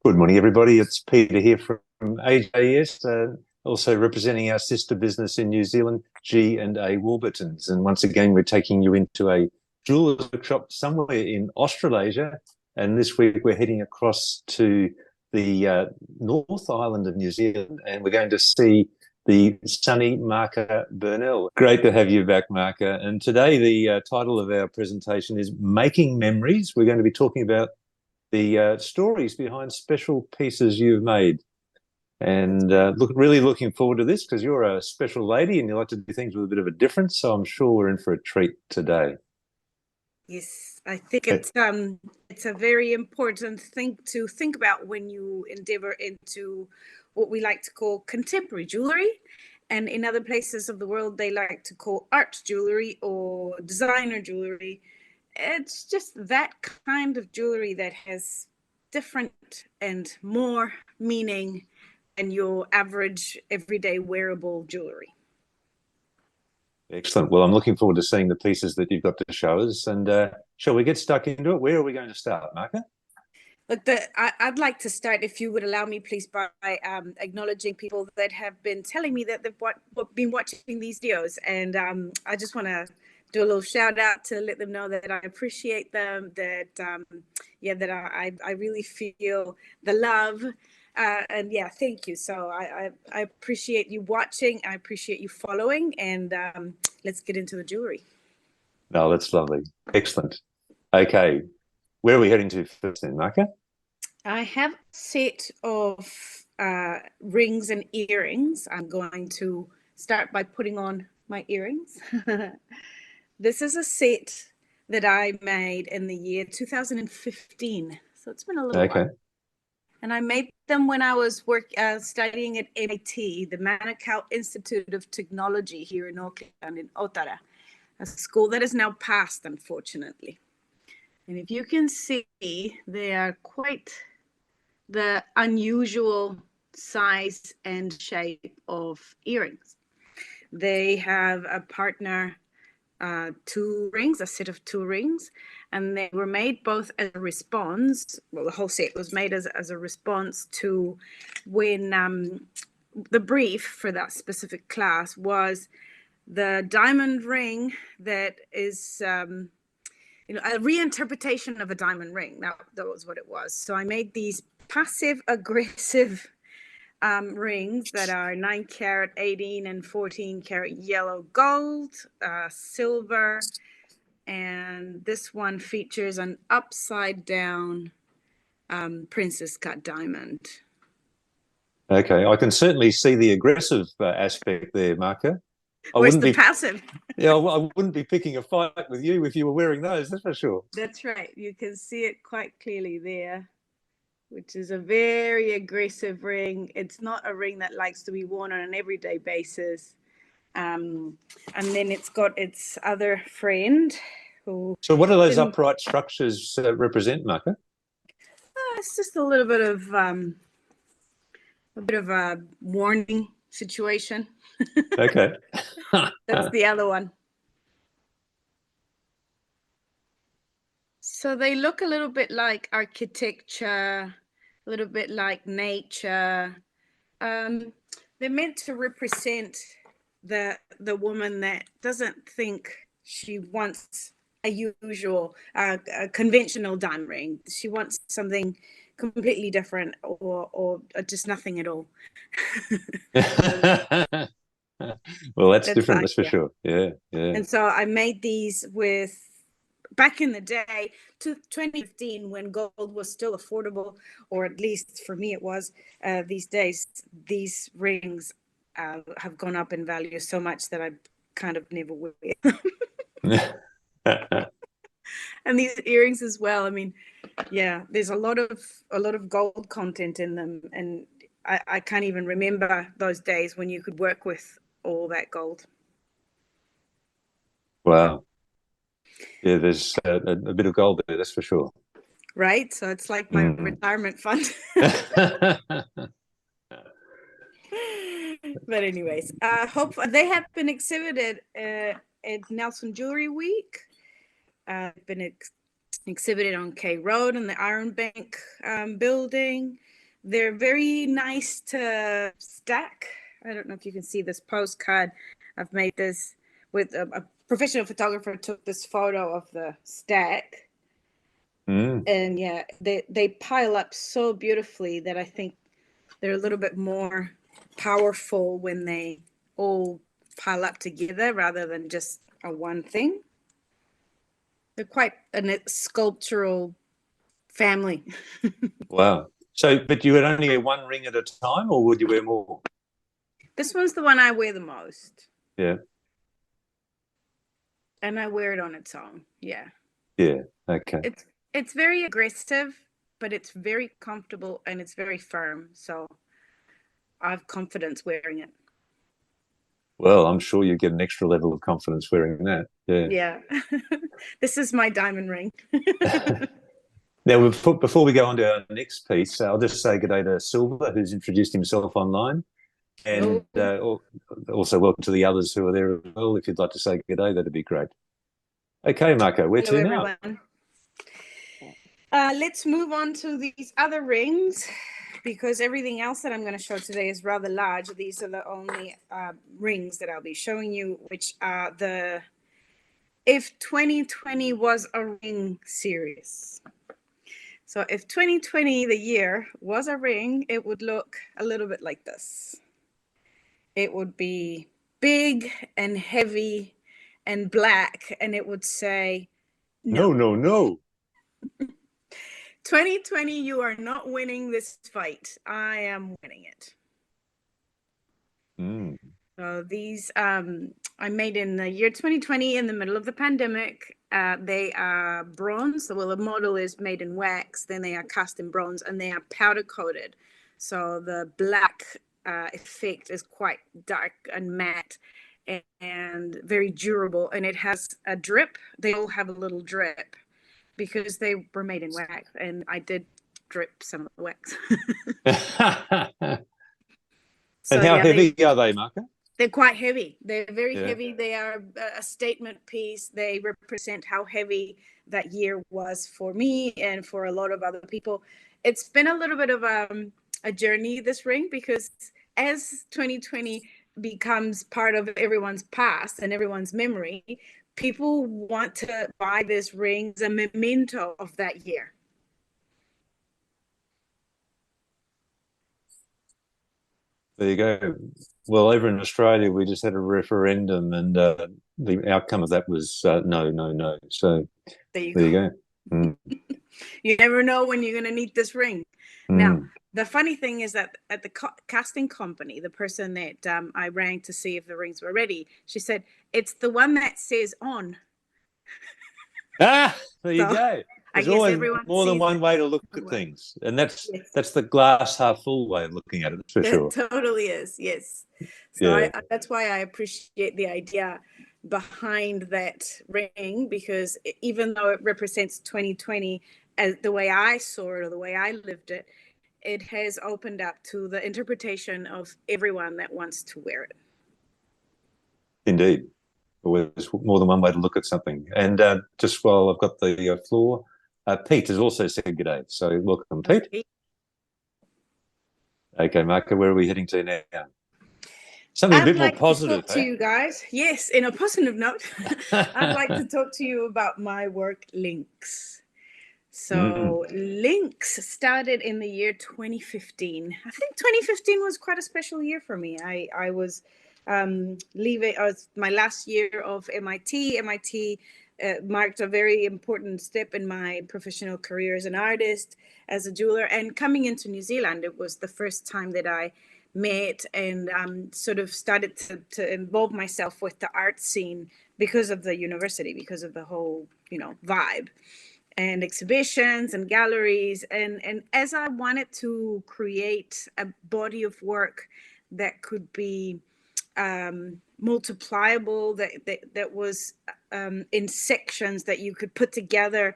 Good morning, everybody. It's Peter here from AJS, also representing our sister business in New Zealand, G&A Warburtons. And once again, we're taking you into a jeweller's workshop somewhere in Australasia. And this week we're heading across to the North Island of New Zealand, and we're going to see the sunny Maca Bernal. Great to have you back, Maca. And today the title of our presentation is Making Memories. We're going to be talking about the stories behind special pieces you've made. And really looking forward to this because you're a special lady and you like to do things with a bit of a difference. So I'm sure we're in for a treat today. Yes, I think it's a very important thing to think about when you endeavor into what we like to call contemporary jewelry. And in other places of the world, they like to call art jewelry or designer jewelry. It's just that kind of jewelry that has different and more meaning than your average everyday wearable jewelry. Excellent. Well, I'm looking forward to seeing the pieces that you've got to show us. And shall we get stuck into it? Where are we going to start, Maca? Look, I'd like to start, if you would allow me, please, by acknowledging people that have been telling me that they've been watching these videos. And I just want to do a little shout out to let them know that I appreciate them, that I really feel the love, and yeah, thank you. So I appreciate you watching, I appreciate you following, and let's get into the jewelry. No, that's lovely. Excellent. Okay, where are we heading to first then, Maca? I have a set of rings and earrings. I'm going to start by putting on my earrings. This is a set that I made in the year 2015. So it's been a little while. And I made them when I was studying at MIT, the Manukau Institute of Technology here in Auckland, in Otara, a school that is now passed, unfortunately. And if you can see, they are quite the unusual size and shape of earrings. They have a partner a set of two rings, and they were made both as a response. Well, the whole set was made as a response to when the brief for that specific class was the diamond ring that is a reinterpretation of a diamond ring. Now, that was what it was. So I made these passive aggressive rings that are 9 carat, 18 and 14 carat yellow gold, silver, and this one features an upside down princess cut diamond. Okay, I can certainly see the aggressive aspect there, Maca. Where's the passive? Yeah, I wouldn't be picking a fight with you if you were wearing those, that's for sure. That's right. You can see it quite clearly there, which is a very aggressive ring. It's not a ring that likes to be worn on an everyday basis. And then it's got its other friend. So what do those upright structures represent, Maca? It's just a little bit of a warning situation. Okay. That's the other one. So they look a little bit like architecture, a little bit like nature. They're meant to represent the woman that doesn't think she wants a usual, conventional diamond ring. She wants something completely different, or just nothing at all. Well, that's different, that's for sure. Yeah. And so I made these back in the day, 2015, when gold was still affordable, or at least for me it was. These days, these rings have gone up in value so much that I kind of never wear them. And these earrings as well. I mean, yeah, there's a lot of gold content in them, and I can't even remember those days when you could work with all that gold. Wow. Yeah, there's a bit of gold there, that's for sure. Right? So it's like my retirement fund. But anyways, they have been exhibited at Nelson Jewellery Week. Been exhibited on K Road in the Iron Bank building. They're very nice to stack. I don't know if you can see this postcard. I've made this with a professional photographer took this photo of the stack. And yeah, they pile up so beautifully that I think they're a little bit more powerful when they all pile up together rather than just a one thing. They're quite a sculptural family. Wow. So, but you would only wear one ring at a time, or would you wear more? This one's the one I wear the most. Yeah. And I wear it on its own. Yeah. Yeah. Okay. It's very aggressive, but it's very comfortable and it's very firm. So I have confidence wearing it. Well, I'm sure you get an extra level of confidence wearing that. Yeah. Yeah. This is my diamond ring. Now, before we go on to our next piece, I'll just say good day to Silver, who's introduced himself online. And also welcome to the others who are there as well. If you'd like to say good day, that'd be great. Okay, Maca, where Hello, to now? everyone. Let's move on to these other rings because everything else that I'm going to show today is rather large. These are the only rings that I'll be showing you, which are the If 2020 Was a Ring series. So if 2020, the year, was a ring, it would look a little bit like this. It would be big and heavy and black, and it would say, No, no, no. 2020, you are not winning this fight. I am winning it. So these I made in the year 2020 in the middle of the pandemic. They are bronze. Well, the model is made in wax. Then they are cast in bronze and they are powder coated. So the black effect is quite dark and matte and very durable. And it has a drip. They all have a little drip because they were made in wax. And I did drip some of the wax. And how heavy are they, Maca? They're quite heavy. They're very heavy. They are a statement piece. They represent how heavy that year was for me and for a lot of other people. It's been a little bit of a journey, this ring, because as 2020 becomes part of everyone's past and everyone's memory, people want to buy this ring as a memento of that year. There you go. Well, over in Australia, we just had a referendum, and the outcome of that was no, no, no. So there you go. You never know when you're going to need this ring. Now, the funny thing is that at the casting company, the person that I rang to see if the rings were ready, she said, it's the one that says on. There you go. There's always more than one way to look at things. And that's the glass half full way of looking at it, for sure. It totally is, yes. So that's why I appreciate the idea behind that ring, because even though it represents 2020 as the way I saw it or the way I lived it, it has opened up to the interpretation of everyone that wants to wear it. Indeed. There's more than one way to look at something. And just while I've got the floor, Pete has also said good day. So welcome, Pete. Okay, Maca, where are we heading to now? Something a bit more positive. To you guys. Yes, in a positive note, I'd like to talk to you about my work links. So links started in the year 2015. I think 2015 was quite a special year for me. I was leaving my last year of MIT. MIT marked a very important step in my professional career as an artist, as a jeweler, and coming into New Zealand. It was the first time that I met and sort of started to involve myself with the art scene because of the university, because of the whole, vibe and exhibitions and galleries. And as I wanted to create a body of work that could be multipliable, that was in sections that you could put together,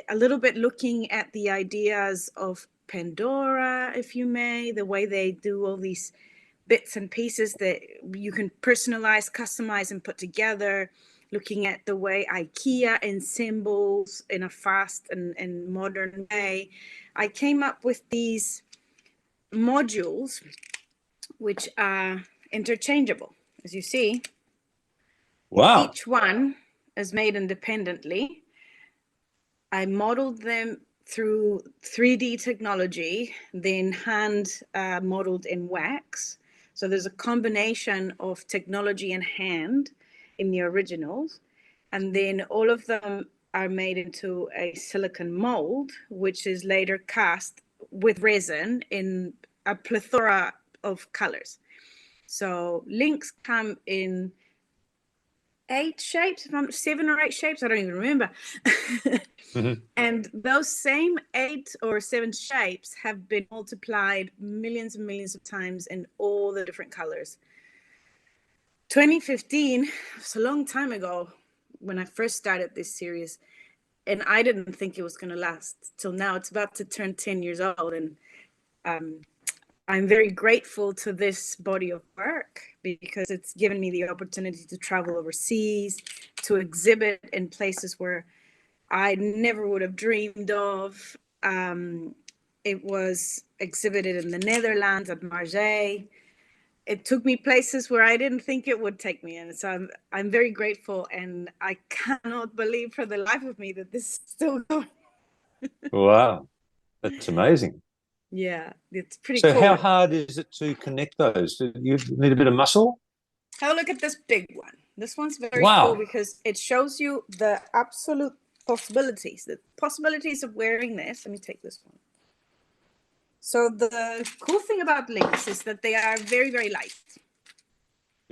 a little bit looking at the ideas of Pandora, if you may, the way they do all these bits and pieces that you can personalize, customize, and put together, looking at the way IKEA assembles in a fast and modern way. I came up with these modules which are interchangeable. As you see, Wow. each one is made independently. I modeled them through 3D technology, then hand modeled in wax. So there's a combination of technology and hand in the originals. And then all of them are made into a silicon mold, which is later cast with resin in a plethora of colors. So links come in 8 shapes, 7 or 8 shapes, I don't even remember. Mm-hmm. And those same 8 or 7 shapes have been multiplied millions and millions of times in all the different colors. 2015 was a long time ago when I first started this series, and I didn't think it was going to last till now. It's about to turn 10 years old, and I'm very grateful to this body of work because it's given me the opportunity to travel overseas, to exhibit in places where I never would have dreamed of. It was exhibited in the Netherlands at Marseille. It took me places where I didn't think it would take me. And so I'm very grateful, and I cannot believe for the life of me that this is still going. Wow. That's amazing. Yeah, it's pretty So cool. how hard is it to connect those? Do you need a bit of muscle? Have a look at this big one. This one's very Wow. cool because it shows you the absolute possibilities, of wearing this. Let me take this one. So the cool thing about links is that they are very, very light.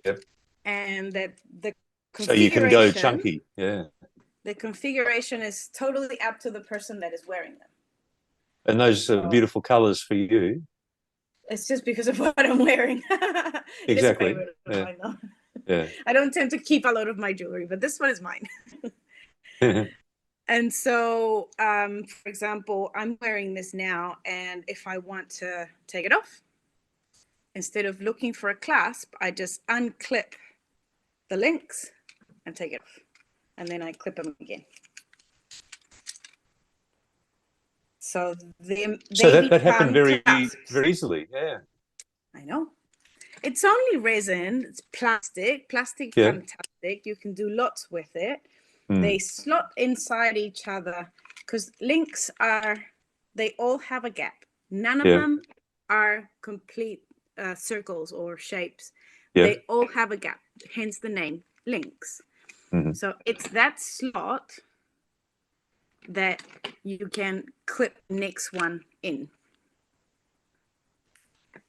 Yep. And that the So you can go configuration, chunky. Yeah. the configuration is totally up to the person that is wearing them. And those are beautiful colors for you. It's just because of what I'm wearing. It is a Exactly. favorite of mine, though. Yeah. I don't tend to keep a lot of my jewelry, but this one is mine. And so, for example, I'm wearing this now, and if I want to take it off, instead of looking for a clasp, I just unclip the links and take it off. And then I clip them again. So that happened very clasps. very easily. Yeah. I know. It's only resin. It's plastic. Plastic, Yeah. fantastic. You can do lots with it. Mm. They slot inside each other because links they all have a gap. None of them are complete circles or shapes. Yeah. They all have a gap, hence the name links. Mm-hmm. So it's that slot that you can clip the next one in.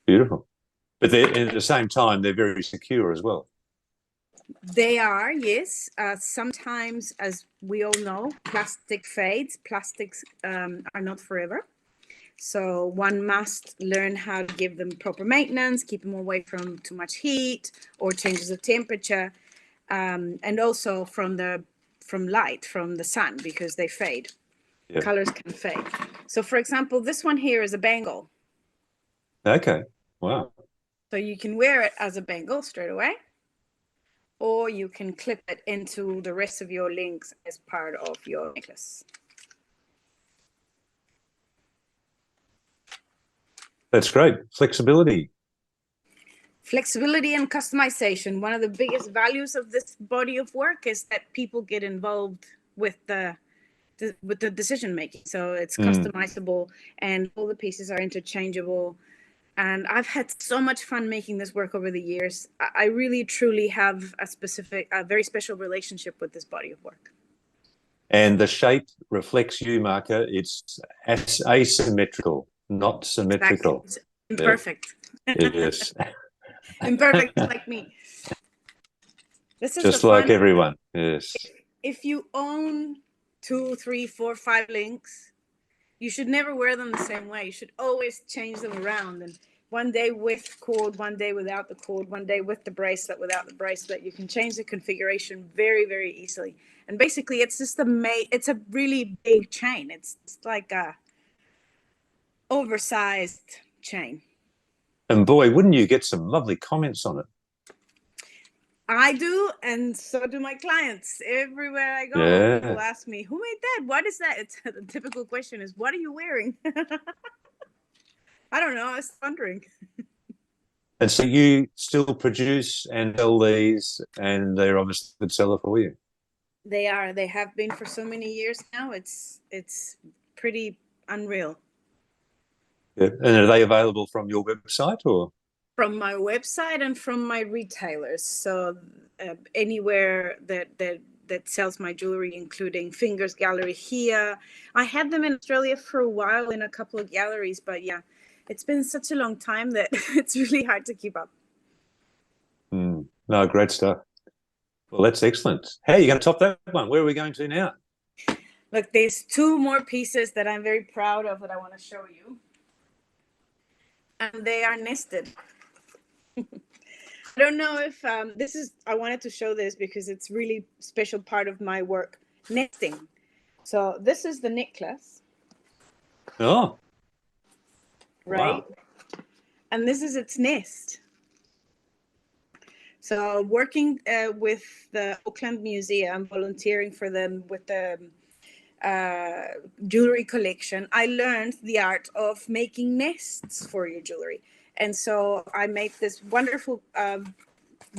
Beautiful. But at the same time, they're very secure as well. They are, yes. Sometimes, as we all know, plastic fades. Plastics are not forever. So one must learn how to give them proper maintenance, keep them away from too much heat or changes of temperature, and also from light, from the sun, because they fade. Yeah. Colors can fade. So, for example, this one here is a bangle. Okay. Wow. So you can wear it as a bangle straight away, or you can clip it into the rest of your links as part of your necklace. That's great. Flexibility. Flexibility and customization. One of the biggest values of this body of work is that people get involved with the decision making. So it's customizable, and all the pieces are interchangeable. And I've had so much fun making this work over the years. I really, truly have a very special relationship with this body of work. And the shape reflects you, Maca. It's asymmetrical, not symmetrical. Exactly. It's imperfect. Yeah. Yes. Imperfect like me. This is just like everyone. Yes. If you own 2, 3, 4, 5 links, you should never wear them the same way. You should always change them around. And one day with cord, one day without the cord, one day with the bracelet, without the bracelet. You can change the configuration very, very easily. And basically, it's just it's a really big chain. It's like a oversized chain. And boy, wouldn't you get some lovely comments on it? I do, and so do my clients. Everywhere I go, people ask me, "Who made that? What is that?" It's the typical question is, "What are you wearing?" I don't know. I was wondering. And so you still produce and sell these, and they're obviously a good seller for you. They are. They have been for so many years now. It's pretty unreal. Yeah. And are they available from your website or? From my website and from my retailers. So anywhere that sells my jewelry, including Fingers Gallery here. I had them in Australia for a while in a couple of galleries, but yeah, it's been such a long time that it's really hard to keep up. No, great stuff. Well, that's excellent. How are you going to top that one? Where are we going to now? Look, there's two more pieces that I'm very proud of that I want to show you. And they are nested. I don't know if I wanted to show this because it's really special part of my work, nesting. So this is the necklace, Oh, right? wow. And this is its nest. So working with the Auckland Museum, volunteering for them with the jewelry collection, I learned the art of making nests for your jewelry. And so I made this wonderful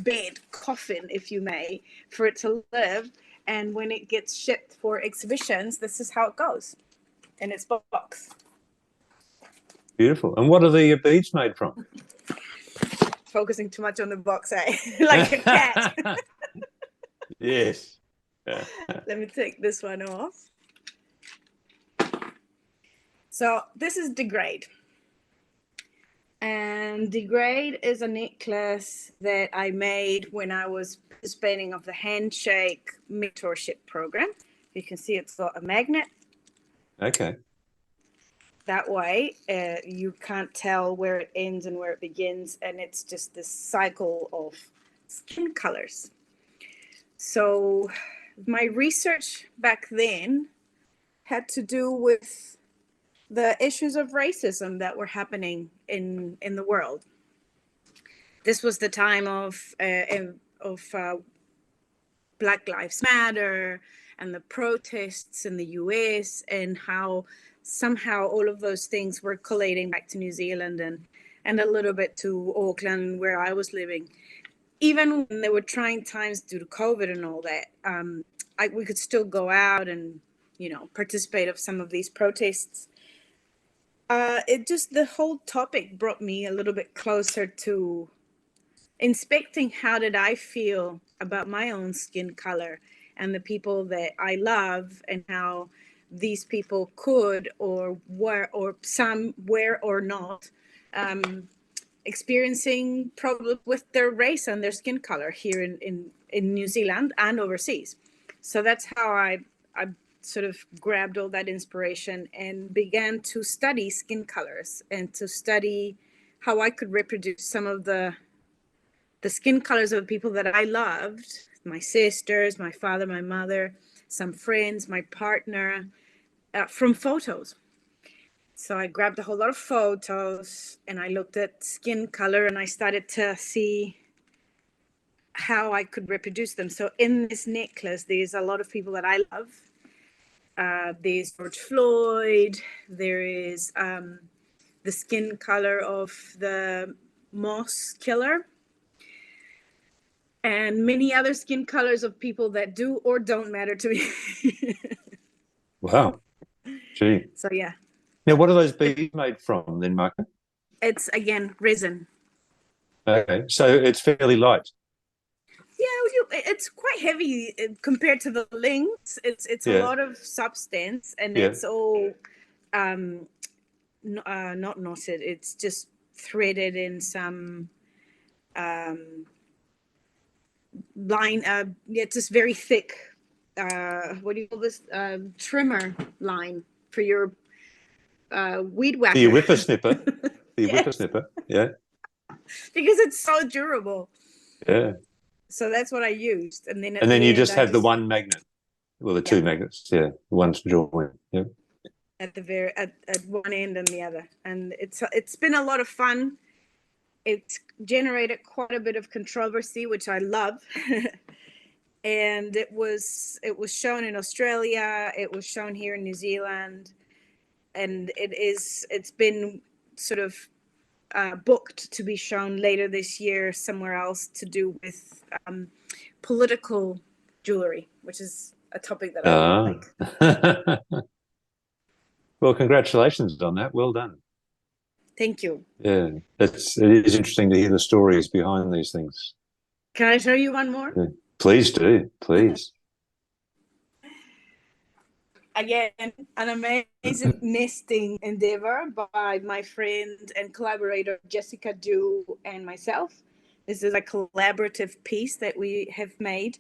bed, coffin, if you may, for it to live. And when it gets shipped for exhibitions, this is how it goes in its box. Beautiful. And what are the beads made from? Focusing too much on the box, eh? Like a cat. Yes. Yeah. Let me take this one off. So this is Degrade. And Degrade is a necklace that I made when I was participating of the Handshake mentorship program. You can see it's got a magnet. Okay. That way, you can't tell where it ends and where it begins. And it's just this cycle of skin colors. So my research back then had to do with the issues of racism that were happening in the world. This was the time of Black Lives Matter and the protests in the US, and how somehow all of those things were collating back to New Zealand and a little bit to Auckland, where I was living. Even when there were trying times due to COVID and all that, we could still go out and, participate of some of these protests. The whole topic brought me a little bit closer to inspecting how did I feel about my own skin color and the people that I love, and how these people could or were, or some were or not, experiencing problems with their race and their skin color here in New Zealand and overseas. So that's how I sort of grabbed all that inspiration and began to study skin colors and to study how I could reproduce some of the skin colors of people that I loved, my sisters, my father, my mother, some friends, my partner, from photos. So I grabbed a whole lot of photos and I looked at skin color and I started to see how I could reproduce them. So in this necklace, there's a lot of people that I love. There's George Floyd. There is the skin color of the Moss killer, and many other skin colors of people that do or don't matter to me. Wow. Gee. So yeah, Now, what are those beads made from then, Maca? it's again resin. Okay. So it's fairly light. Yeah, it's quite heavy compared to the links. It's a Yeah. lot of substance, and Yeah. it's all not knotted. It's just threaded in some line. It's just very thick. What do you call this? Trimmer line for your weed The whacker. whippersnipper. The Yes, whippersnipper. Yeah. because it's so durable. Yeah. So that's what I used, and then at And then the you end, just I have the just one magnet. Well, the yeah two magnets. Yeah. The one's joined. Yeah. at the very at one end and the other, and it's been a lot of fun. It's generated quite a bit of controversy, which I love. And it was shown in Australia, it was shown here in New Zealand, and it's been sort of booked to be shown later this year somewhere else to do with political jewelry, which is a topic that I really like. Well, congratulations on that. Well done. Thank you. Yeah, it is interesting to hear the stories behind these things. Can I show you one more? Yeah. Please do, please. Again, an amazing nesting endeavor by my friend and collaborator Jessica Dew and myself. This is a collaborative piece that we have made,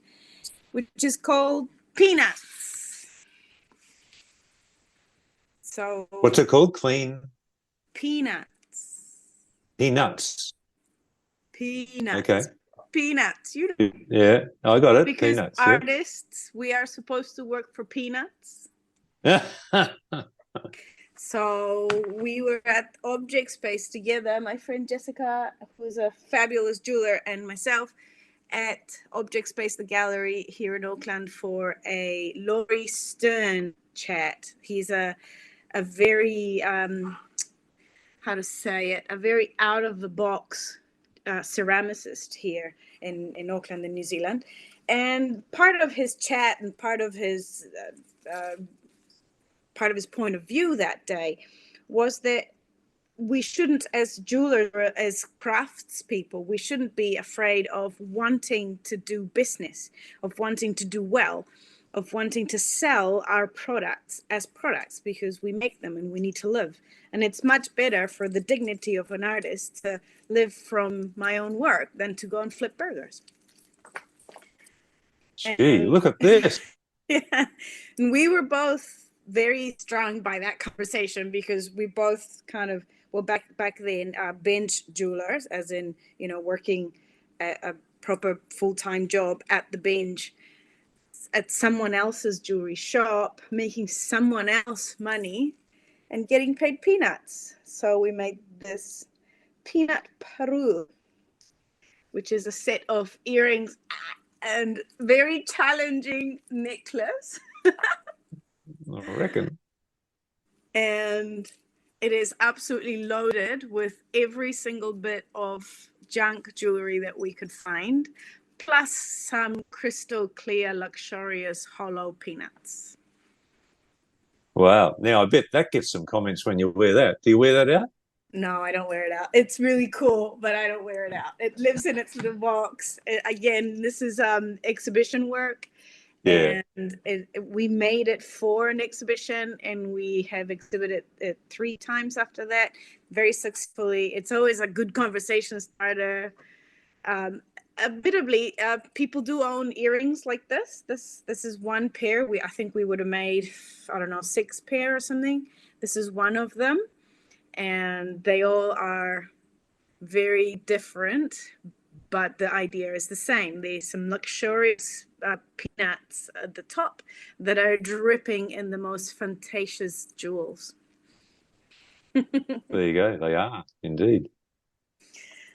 which is called Peanuts. So what's it called? Clean Peanuts. peanuts. Peanuts. Okay. Peanuts. You know. Yeah, I got it. Because peanuts. Artists, we are supposed to work for peanuts. So we were at Object Space together, my friend Jessica, who's a fabulous jeweler, and myself at Object Space, the gallery here in Auckland, for a Laurie Stern chat. He's a very, how to say it, a very out of the box ceramicist here in Auckland in New Zealand. And part of his chat and part of his point of view that day was that we shouldn't, as jewelers or as craftspeople, we shouldn't be afraid of wanting to do business, of wanting to do well, of wanting to sell our products as products, because we make them and we need to live. And it's much better for the dignity of an artist to live from my own work than to go and flip burgers. Gee, look at this. Yeah. And we were both very strung by that conversation because we both kind of, well, back then, bench jewelers, as in, you know, working a proper full-time job at the bench at someone else's jewelry shop, making someone else money and getting paid peanuts. So we made this peanut paru, which is a set of earrings and very challenging necklace. I reckon. And it is absolutely loaded with every single bit of junk jewelry that we could find, plus some crystal clear, luxurious hollow peanuts. Wow. Now, I bet that gets some comments when you wear that. Do you wear that out? No, I don't wear it out. It's really cool, but I don't wear it out. It lives in its little box. Again, this is exhibition work. Yeah. And we made it for an exhibition, and we have exhibited it 3 times after that, very successfully. It's always a good conversation starter. Admittedly, people do own earrings like this. This is one pair. I think we would have made, I don't know, 6 pair or something. This is one of them, and they all are very different, but the idea is the same. There's some luxurious peanuts at the top that are dripping in the most fantastious jewels. There you go. They are indeed.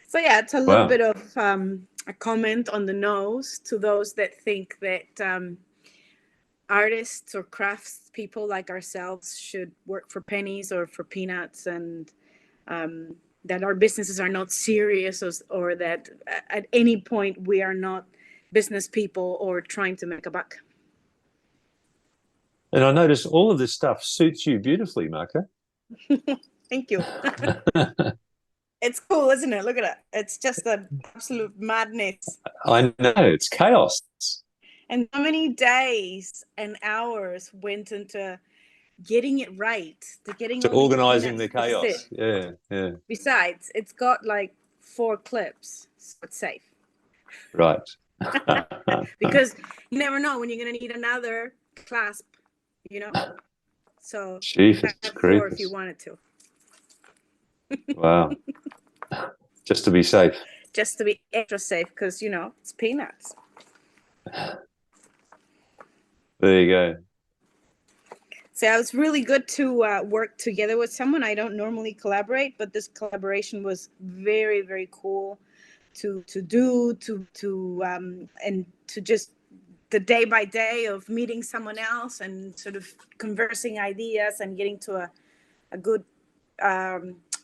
So yeah, it's a little bit of a comment on the nose to those that think that artists or craftspeople like ourselves should work for pennies or for peanuts, and that our businesses are not serious, or that at any point we are not business people or trying to make a buck. And I notice all of this stuff suits you beautifully, Maca. Thank you. It's cool, isn't it? Look at it. It's just an absolute madness. I know, it's chaos. And how many days and hours went into getting it right, to organizing the chaos. Yeah. Besides, it's got like 4 clips, so it's safe. Right. Because you never know when you're going to need another clasp, you know? So Jesus have 4 Christ. if you wanted to. Wow. Just to be safe. Just to be extra safe, because, you know, it's peanuts. There you go. So it was really good to work together with someone. I don't normally collaborate, but this collaboration was very, very cool to do, and to just the day by day of meeting someone else and sort of conversing ideas and getting to a good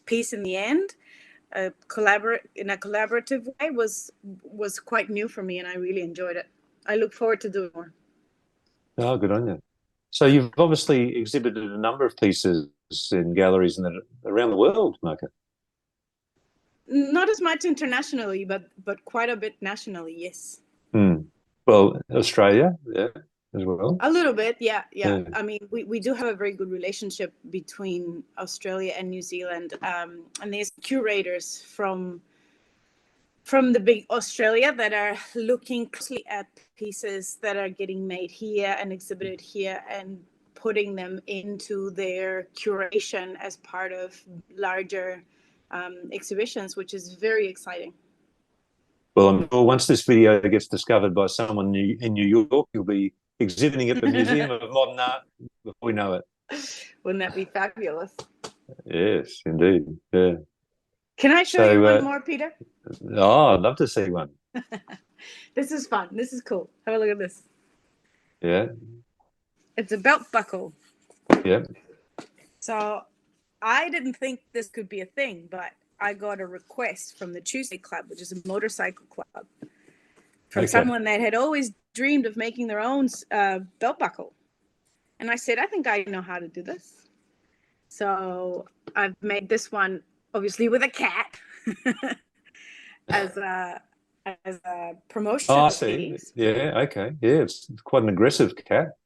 piece in the end, in a collaborative way, was quite new for me, and I really enjoyed it. I look forward to doing more. Oh, good on you. So you've obviously exhibited a number of pieces in galleries around the world, Maca. Not as much internationally, but quite a bit nationally, yes. Well, Australia, yeah, as well. A little bit, yeah. Yeah. I mean, we do have a very good relationship between Australia and New Zealand, and there's curators from the big Australia that are looking closely at pieces that are getting made here and exhibited here, and putting them into their curation as part of larger exhibitions, which is very exciting. Well, I'm sure once this video gets discovered by someone in New York, you'll be exhibiting at the Museum of Modern Art before we know it. Wouldn't that be fabulous? Yes, indeed. Yeah. Can I show you one more, Peter? Oh, I'd love to see one. This is fun. This is cool. Have a look at this. Yeah. It's a belt buckle. Yeah. So I didn't think this could be a thing, but I got a request from the Tuesday Club, which is a motorcycle club, from someone that had always dreamed of making their own belt buckle. And I said, I think I know how to do this. So I've made this one, obviously with a cat, as a promotional piece. Yeah, okay. Yeah, it's quite an aggressive cat.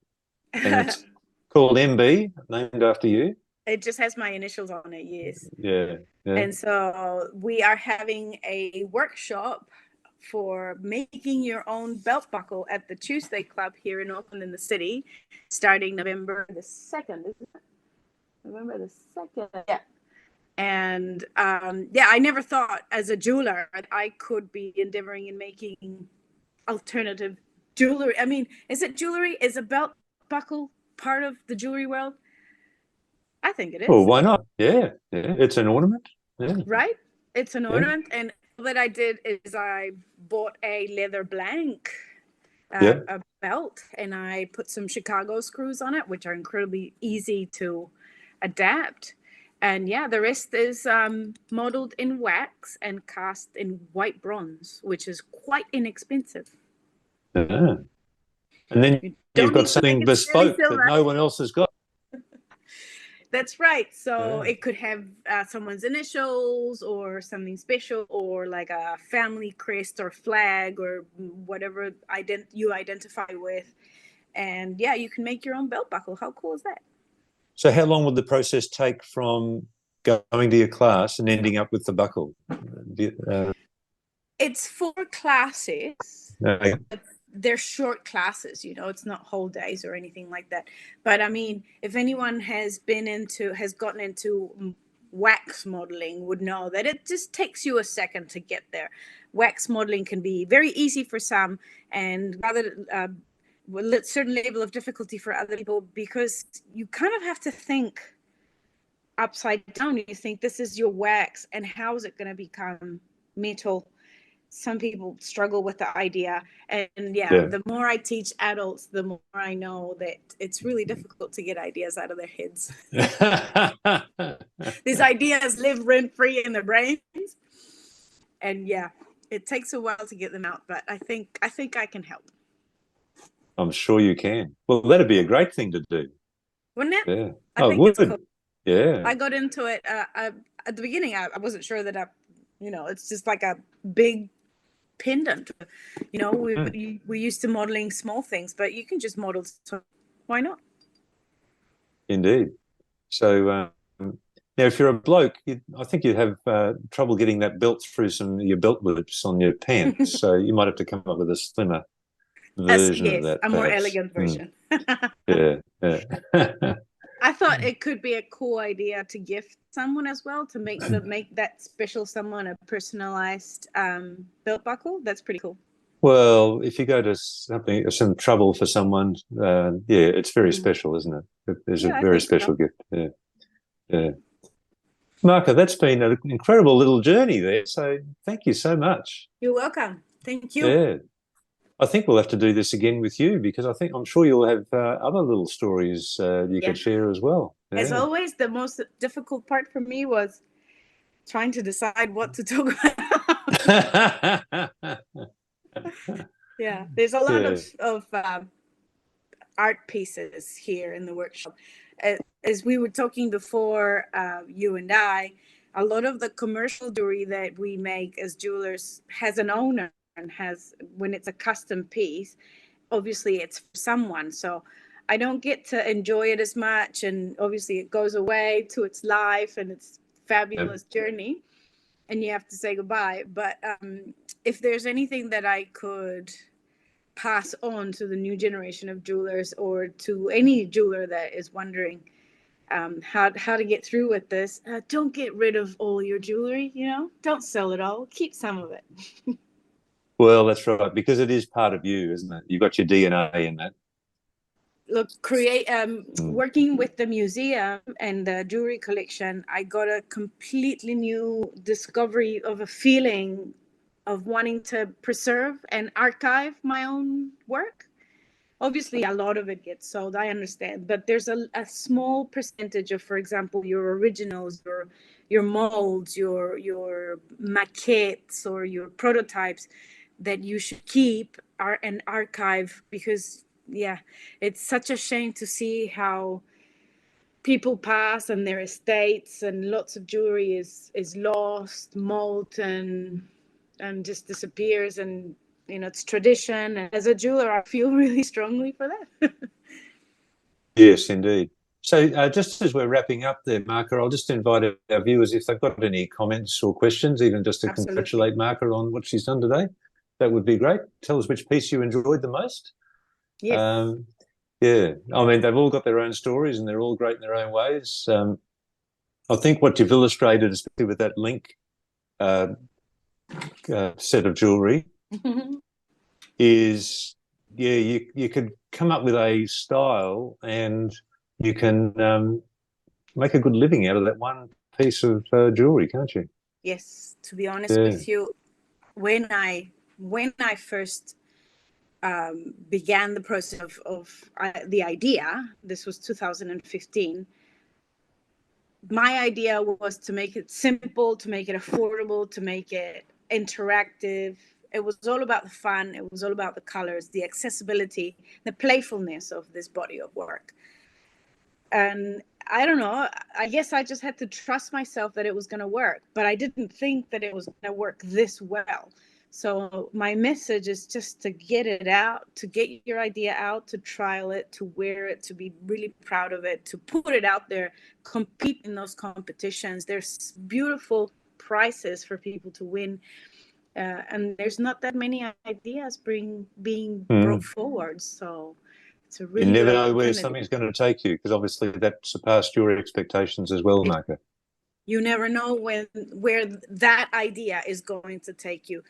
And it's called MB, named after you. It just has my initials on it, yes. Yeah. And so we are having a workshop for making your own belt buckle at the Tuesday Club here in Auckland in the city, starting November the 2nd, isn't it? November the 2nd. Yeah. And I never thought as a jeweler I could be endeavoring in making alternative jewelry. I mean, is it jewelry? Is a belt buckle part of the jewelry world? I think it is. Well, why not? Yeah. It's an ornament. Yeah. Right? It's an ornament. And what I did is I bought a leather blank a belt, and I put some Chicago screws on it, which are incredibly easy to adapt. And the rest is modeled in wax and cast in white bronze, which is quite inexpensive. And then you've got something bespoke that no one else has got. That's right. So it could have someone's initials or something special, or like a family crest or flag or whatever you identify with. And you can make your own belt buckle. How cool is that? So how long would the process take from going to your class and ending up with the buckle? It's 4 classes. They're short classes, it's not whole days or anything like that. But I mean, if anyone has gotten into wax modeling, would know that it just takes you a second to get there. Wax modeling can be very easy for some, and rather a certain level of difficulty for other people, because you kind of have to think upside down. You think, this is your wax, and how is it going to become metal? Some people struggle with the idea, and the more I teach adults, the more I know that it's really difficult to get ideas out of their heads. These ideas live rent-free in their brains, and it takes a while to get them out, but I think I can help. I'm sure you can. Well, that'd be a great thing to do, wouldn't it? Yeah. I think it's cool. Yeah. I got into it at the beginning. I wasn't sure that it's just like a big pendant. We used to modeling small things, but you can just model, so why not? Indeed. So now, if you're a bloke, I think you'd have trouble getting that belt through some of your belt loops on your pants. So you might have to come up with a slimmer version of that. A more elegant version. I thought it could be a cool idea to gift someone as well, to make that special someone a personalized belt buckle. That's pretty cool. Well, if you go to some trouble for someone, it's very special, isn't it? It's a very special gift. Yeah. Maca, that's been an incredible little journey there. So thank you so much. You're welcome. Thank you. Yeah. I think we'll have to do this again with you, because I'm sure you'll have other little stories you could share as well. Yeah. As always, the most difficult part for me was trying to decide what to talk about. Yeah, there's a lot of art pieces here in the workshop. As we were talking before, you and I, a lot of the commercial jewelry that we make as jewelers has an owner, and has, when it's a custom piece, obviously it's for someone. So I don't get to enjoy it as much, and obviously it goes away to its life and its fabulous journey, and you have to say goodbye. But if there's anything that I could pass on to the new generation of jewelers, or to any jeweler that is wondering how to get through with this, don't get rid of all your jewelry. Don't sell it all. Keep some of it. Well, that's right, because it is part of you, isn't it? You've got your DNA in that. Look, working with the museum and the jewelry collection, I got a completely new discovery of a feeling of wanting to preserve and archive my own work. Obviously, a lot of it gets sold, I understand, but there's a small percentage of, for example, your originals, your molds, your maquettes, or your prototypes that you should keep and archive, because, yeah, it's such a shame to see how people pass and their estates, and lots of jewelry is lost, molten, and just disappears. And it's tradition, and as a jeweler I feel really strongly for that. Yes, indeed. So just as we're wrapping up there, Maca, I'll just invite our viewers, if they've got any comments or questions, even just to Absolutely. congratulate Maca on what she's done today, that would be great. Tell us which piece you enjoyed the most. Yes. Yeah, I mean, they've all got their own stories and they're all great in their own ways. I think what you've illustrated, especially with that link set of jewellery, is, yeah, you could come up with a style and you can make a good living out of that one piece of jewellery, can't you? Yes, to be honest with you, when I first began the process of the idea, this was 2015. My idea was to make it simple, to make it affordable, to make it interactive. It was all about the fun. It was all about the colors, the accessibility, the playfulness of this body of work. And I don't know, I guess I just had to trust myself that it was going to work, but I didn't think that it was going to work this well. So my message is just to get it out, to get your idea out, to trial it, to wear it, to be really proud of it, to put it out there, compete in those competitions. There's beautiful prizes for people to win. And there's not that many ideas being brought forward. So it's a really you never good know where opportunity. something's going to take you, because obviously that surpassed your expectations as well, Maca. You never know where that idea is going to take you.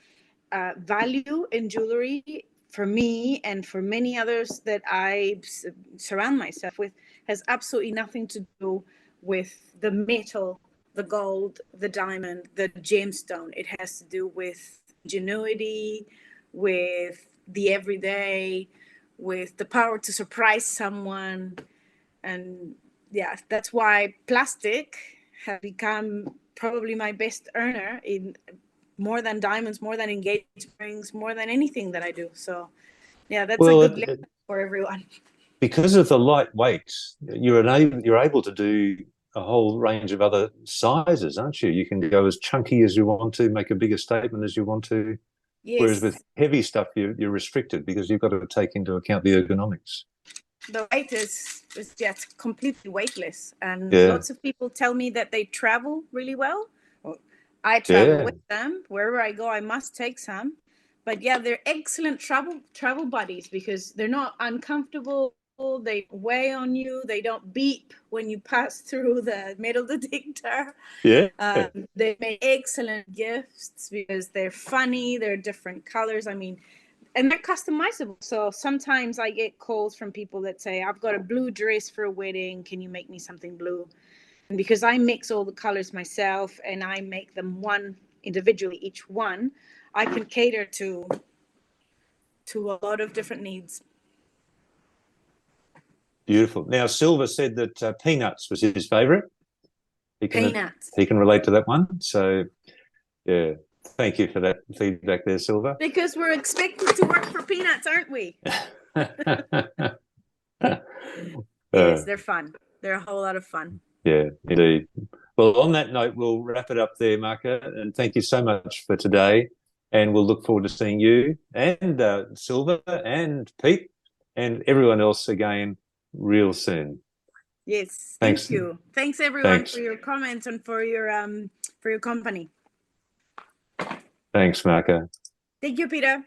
Value in jewelry, for me and for many others that I surround myself with, has absolutely nothing to do with the metal, the gold, the diamond, the gemstone. It has to do with ingenuity, with the everyday, with the power to surprise someone. And yeah, that's why plastic has become probably my best earner, in more than diamonds, more than engagement rings, more than anything that I do. So yeah, that's a good lesson for everyone. Because of the lightweight, you're able to do a whole range of other sizes, aren't you? You can go as chunky as you want to, make a bigger statement as you want to. Yes. Whereas with heavy stuff, you're restricted because you've got to take into account the ergonomics. The weight is just completely weightless. And lots of people tell me that they travel really well. I travel with them. Wherever I go, I must take some. But yeah, they're excellent travel buddies, because they're not uncomfortable. They weigh on you. They don't beep when you pass through the metal detector. Yeah. They make excellent gifts because they're funny. They're different colors. I mean, and they're customizable. So sometimes I get calls from people that say, I've got a blue dress for a wedding. Can you make me something blue? And because I mix all the colors myself and I make them one individually, each one, I can cater to a lot of different needs. Beautiful. Now, Silver said that peanuts was his favourite. Peanuts. he can relate to that one. So yeah, thank you for that feedback there, Silver. Because we're expected to work for peanuts, aren't we? Yes, they're fun. They're a whole lot of fun. Yeah, indeed. Well, on that note, we'll wrap it up there, Maca, and thank you so much for today. And we'll look forward to seeing you and Silver and Pete and everyone else again real soon. Yes, Thanks. thank you. Thanks everyone Thanks. for your comments and for your company. Thanks, Maca. Thank you, Peter.